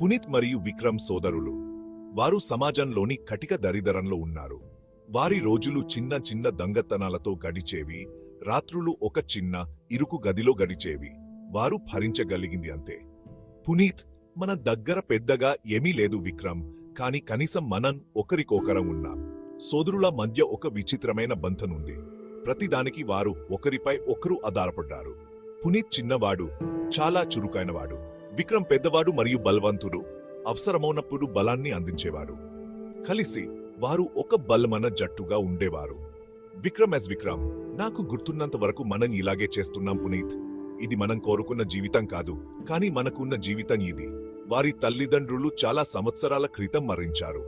పునీత్ మరియు విక్రమ్ సోదరులు. వారు సమాజంలోని కటిక దరిద్రంలో ఉన్నారు. వారి రోజులు చిన్న చిన్న దొంగతనాలతో గడిచేవి, రాత్రులు ఒక చిన్న ఇరుకు గదిలో గడిచేవి. వారు భరించగలిగింది అంతే. పునీత్, మన దగ్గర పెద్దగా ఏమీ లేదు విక్రమ్, కాని కనీసం మనం ఒకరికొకరం ఉన్నాం. సోదరుల మధ్య ఒక విచిత్రమైన బంధనుంది. ప్రతిదానికి వారు ఒకరిపై ఒకరు ఆధారపడ్డారు. పునీత్ చిన్నవాడు, చాలా చురుకైనవాడు. విక్రమ్ పెద్దవాడు మరియు బలవంతుడు, అవసరమైనప్పుడు బలాన్ని అందించేవాడు. కలిసి వారు ఒక బలమైన జట్టుగా ఉండేవారు. విక్రమ్, నాకు గుర్తున్నంత వరకు మనం ఇలాగే చేస్తున్నాం పునీత్. ఇది మనం కోరుకున్న జీవితం కాదు, కానీ మనకున్న జీవితం ఇది. వారి తల్లిదండ్రులు చాలా సంవత్సరాల క్రితం మరణించారు.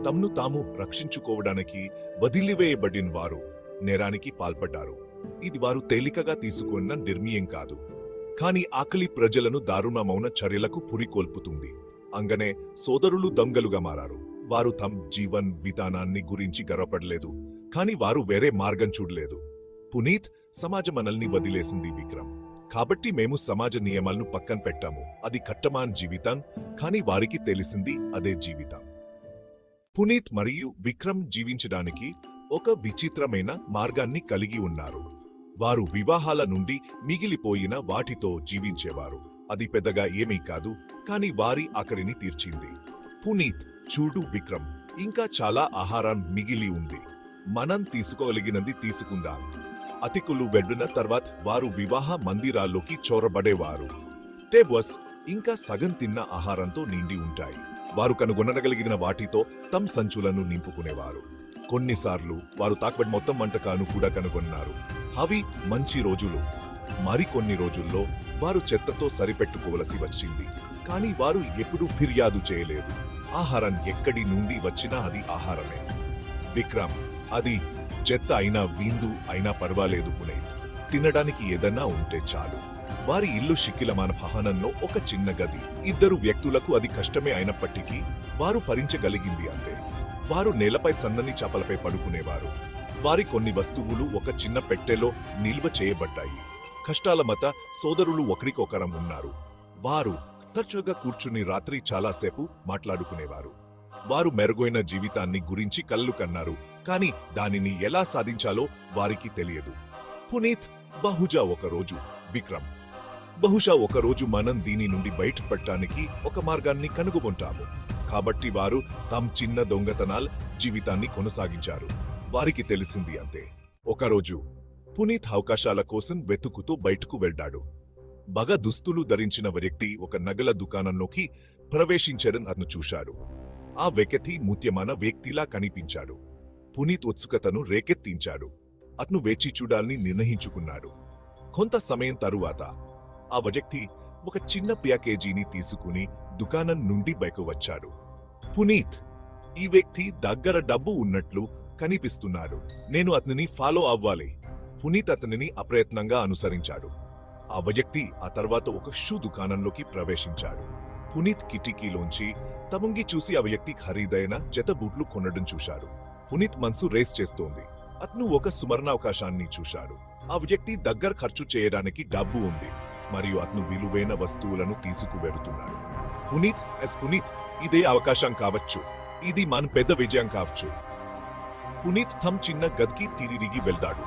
తమను తాము రక్షించుకోవడానికి వదిలివేయబడిన వారు నేరానికి పాల్పడ్డారు. ఇది వారు తేలికగా తీసుకున్న నిర్ణయం కాదు, కాని ఆకలి ప్రజలను దారుణమైన చర్యలకు పురికొల్పుతుంది. అంగనే సోదరులు దొంగలుగా మారారు. వారు తమ జీవన్ విధానాన్ని గురించి గర్వపడలేదు, కాని వారు వేరే మార్గం చూడలేదు. పునీత్, సమాజం మనల్ని వదిలేసింది విక్రమ్, కాబట్టి మేము సమాజ నియమాలను పక్కన పెట్టాము. అది కట్టమాన్ జీవితం, కాని వారికి తెలిసింది అదే జీవితం. పునీత్ మరియు విక్రమ్ జీవించడానికి ఒక విచిత్రమైన మార్గాన్ని కలిగి ఉన్నారు. వారు వివాహాల నుండి మిగిలిపోయిన వాటితో జీవించేవారు. అది పెద్దగా ఏమీ కాదు, కాని వారి ఆకలిని తీర్చింది. పునీత్, చూడు విక్రమ్, ఇంకా చాలా ఆహారం మిగిలి ఉంది. మనం తీసుకోగలిగినది తీసుకుందాం. అతికులు వెళ్లిన తర్వాత వారు వివాహ మందిరాల్లోకి చొరబడేవారు. టేబుల్స్ ఇంకా సగం తిన్న ఆహారంతో నిండి ఉంటాయి. వారు కనుగొనగలిగిన వాటితో తమ సంచులను నింపుకునేవారు. కొన్నిసార్లు వారు తాకబడి మొత్తం వంటకాలను కూడా కనుగొన్నారు. అవి మంచి రోజులు. మరికొన్ని రోజుల్లో వారు చెత్తతో సరిపెట్టుకోవలసి వచ్చింది, కానీ వారు ఎప్పుడూ ఫిర్యాదు చేయలేదు. ఆహారం ఎక్కడి నుండి వచ్చినా అది ఆహారమే. విక్రమ్, అది చెత్త అయినా విందు అయినా పర్వాలేదు పునీత్, తినడానికి ఏదన్నా ఉంటే చాలు. వారి ఇల్లు శిఖిలమాన భవనంలో ఒక చిన్న గది. ఇద్దరు వ్యక్తులకు అది కష్టమే అయినప్పటికీ వారు భరించగలిగింది అంతే. వారు నేలపై సన్నని చాపలపై పడుకునేవారు. వారి కొన్ని వస్తువులు ఒక చిన్న పెట్టెలో నిల్వ చేయబడ్డాయి. కష్టాల మత సోదరులు ఒకరికొకరం ఉన్నారు. వారు తరచుగా కూర్చుని రాత్రి చాలాసేపు మాట్లాడుకునేవారు. వారు మెరుగైన జీవితాన్ని గురించి కలలు కన్నారు, కాని దానిని ఎలా సాధించాలో వారికి తెలియదు. పునీత్, బహుశా ఒకరోజు విక్రమ్, బహుశా ఒకరోజు మనం దీని నుండి బయటపడటానికి ఒక మార్గాన్ని కనుగొంటాము. కాబట్టి వారు తమ చిన్న దొంగతనాల జీవితాన్ని కొనసాగించారు. వారికి తెలిసింది అంతే. ఒకరోజు పునీత్ అవకాశాల కోసం వెతుకుతూ బయటకు వెళ్లాడు. బాగా దుస్తులు ధరించిన వ్యక్తి ఒక నగల దుకాణంలోకి ప్రవేశించడం అతను చూశాడు. ఆ వ్యక్తి ముత్యమైన వ్యక్తిలా కనిపించాడు. పునీత్ ఉత్సుకతను రేకెత్తించాడు. అతను వేచి చూడాలని నిర్ణయించుకున్నాడు. కొంత సమయం తరువాత ఆ వ్యక్తి ఒక చిన్న ప్యాకేజీని తీసుకుని దుకాణం నుండి బయటకు వచ్చాడు. పునీత్, ఈ వ్యక్తి దగ్గర డబ్బు ఉన్నట్లు కనిపిస్తున్నాడు. నేను అతనిని ఫాలో అవ్వాలి. పునీత్ అతనిని అప్రయత్నంగా అనుసరించాడు. ఆ వ్యక్తి ఆ తర్వాత ఒక షూ దుకాణంలోకి ప్రవేశించాడు. పునీత్ కిటికీలోంచి తమంగి చూసి ఆ వ్యక్తి ఖరీదైన జత బూట్లు కొనడం చూశాడు. పునీత్ మనసు రేస్ చేస్తోంది. అతను ఒక సువర్ణావకాశాన్ని చూశాడు. ఆ వ్యక్తి దగ్గర ఖర్చు చేయడానికి డబ్బు ఉంది మరియు అతను విలువైన వస్తువులను తీసుకువెడుతున్నాడు. పునీత్, ఇదే అవకాశం కావచ్చు. ఇది మన పెద్ద విజయం కావచ్చు. పునీత్ తమ చిన్న గదికి తిరిగి వెళ్తాడు.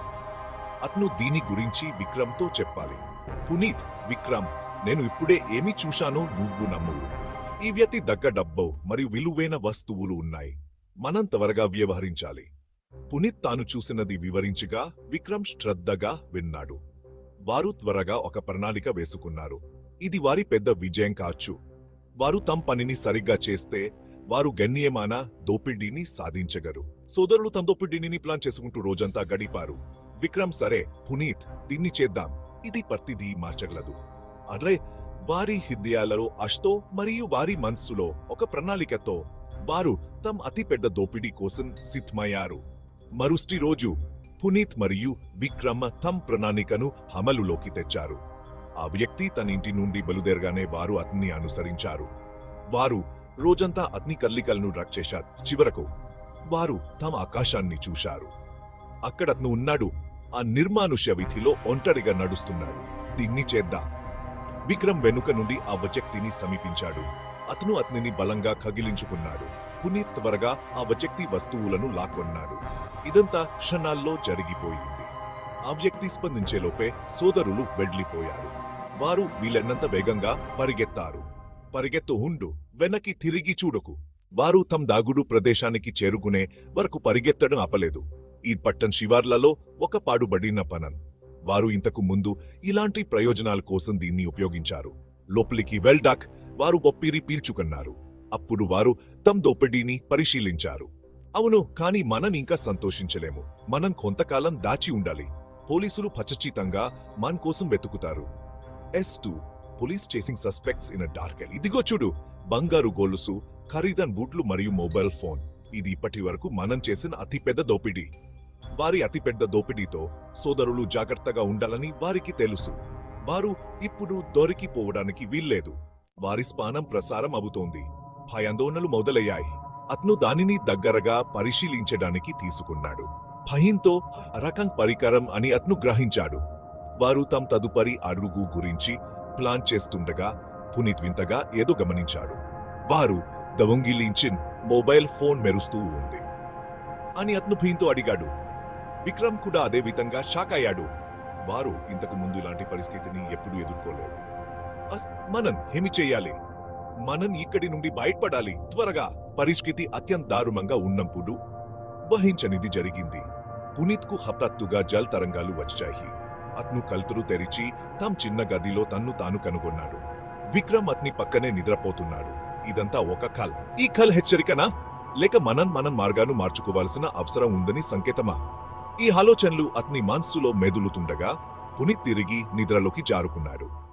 అతను దీని గురించి విక్రమ్తో చెప్పాలి. పునీత్, విక్రమ్, నేను ఇప్పుడే ఏమి చూశానో నువ్వు నమ్మవు. ఈ వ్యక్తి దగ్గర డబ్బు మరియు విలువైన వస్తువులు ఉన్నాయి. మనం త్వరగా వ్యవహరించాలి. పునీత్ తాను చూసినది వివరించగా విక్రమ్ శ్రద్ధగా విన్నాడు. వారు త్వరగా ఒక ప్రణాళిక వేసుకున్నారు. ఇది వారి పెద్ద విజయం కావచ్చు. వారు తమ పనిని సరిగ్గా చేస్తే వారు గణనీయమైన దోపిడీని సాధించగలరు. సోదరులు తమ దోపిడీని ప్లాన్ చేసుకుంటూ రోజంతా గడిపారు. విక్రమ్, సరే పునీత్, దీన్ని చేద్దాం. ఇది ప్రతిదీ మార్చగలదు. అరే, వారి హృదయాలలో ఆశతో మరియు వారి మనస్సులో ఒక ప్రణాళికతో వారు తమ అతిపెద్ద దోపిడీ కోసం సిద్ధమయ్యారు. మరుసటి రోజు పునీత్ మరియు విక్రమ్ తమ ప్రణాళికను అమలులోకి తెచ్చారు. ఆ వ్యక్తి తన ఇంటి నుండి బయలుదేరగానే వారు అతన్ని అనుసరించారు. వారు రోజంతా అతని కదలికలను ట్రాక్ చేశారు. చివరకు వారు తమ ఆకాశాన్ని చూశారు. అక్కడ అతను ఉన్నాడు. ఆ నిర్మానుష్య వీధిలో ఒంటరిగా నడుస్తున్నాడు. దీన్ని చేద్దాం. విక్రమ్ వెనుక నుండి ఆ వ్యక్తిని సమీపించాడు. అతను అతనిని బలంగా కగిలించుకున్నాడు. పునీత్ త్వరగా ఆ వ్యక్తి వస్తువులను లాక్కొన్నాడు. ఇదంతా క్షణాల్లో జరిగిపోయింది. ఆ వ్యక్తి స్పందించేలోపే సోదరులు వెళ్లిపోయారు. వారు వీలైనంత వేగంగా పరిగెత్తారు. పరిగెత్తు ఉండు, వెనక్కి తిరిగి చూడకు. వారు తమ దాగుడు ప్రదేశానికి చేరుకునే వరకు పరిగెత్తడం ఆపలేదు. ఈ పట్టణ్ శివార్లలో ఒక పాడుబడిన పనన్. వారు ఇంతకు ముందు ఇలాంటి ప్రయోజనాల కోసం దీన్ని ఉపయోగించారు. లోపలికి వెళ్దాక్ వారు బొప్పిరి పీల్చుకున్నారు. అప్పుడు వారు తమ దోపిడీని పరిశీలించారు. అవును, కాని మనం ఇంకా సంతోషించలేము. మనం కొంతకాలం దాచి ఉండాలి. పోలీసులు ఖచ్చితంగా మన కోసం వెతుకుతారు. S2 police chasing suspects in dark. ఇదిగో చూడు, బంగారు గొలుసు, ఖరీదైన బూట్లు మరియు మొబైల్ ఫోన్. ఇది ఇప్పటి వరకు మనం చేసిన అతిపెద్ద దోపిడీ. వారి అతిపెద్ద దోపిడీతో సోదరులు జాగ్రత్తగా ఉండాలని వారికి తెలుసు. వారు ఇప్పుడు దొరికిపోవడానికి వీల్లేదు. వారి స్పానం ప్రసారం అవుతోంది. భయాందోళనలు మొదలయ్యాయి. అతను దానిని దగ్గరగా పరిశీలించడానికి తీసుకున్నాడు. భయంతో రకం పరికరం అని అతను గ్రహించాడు. వారు తమ తదుపరి అడుగు గురించి ప్లాన్ చేస్తుండగా పునీత్ వింతగా ఏదో గమనించాడు. వారు దొంగిలించిన మొబైల్ ఫోన్ మెరుస్తూ ఉంది అని అతను భయంతో అడిగాడు. విక్రమ్ కూడా అదే విధంగా షాక్ అయ్యాడు. వారు ఇంతకు ముందు ఇలాంటి పరిస్థితిని ఎప్పుడూ ఎదుర్కోలేదు. మనం ఏమి చెయ్యాలి? మనం ఇక్కడి నుండి బయటపడాలి త్వరగా. పరిస్థితి అత్యంత దారుణంగా ఉన్నప్పుడు ఊహించనిది జరిగింది. పునీత్ కు హఠాత్తుగా జల్ తరంగాలు వచ్చాయి. అతను కల్తులు తెరిచి తమ చిన్న గదిలో తన్ను తాను కనుగొన్నాడు. విక్రమ్ అతని పక్కనే నిద్రపోతున్నాడు. ఇదంతా ఒక కల్. ఈ కల్ హెచ్చరికనా, లేక మనం మార్గాన్ని మార్చుకోవాల్సిన అవసరం ఉందని సంకేతమా? ఈ ఆలోచనలు అతని మనస్సులో మెదులుతుండగా పునీత్ తిరిగి నిద్రలోకి జారుకున్నాడు.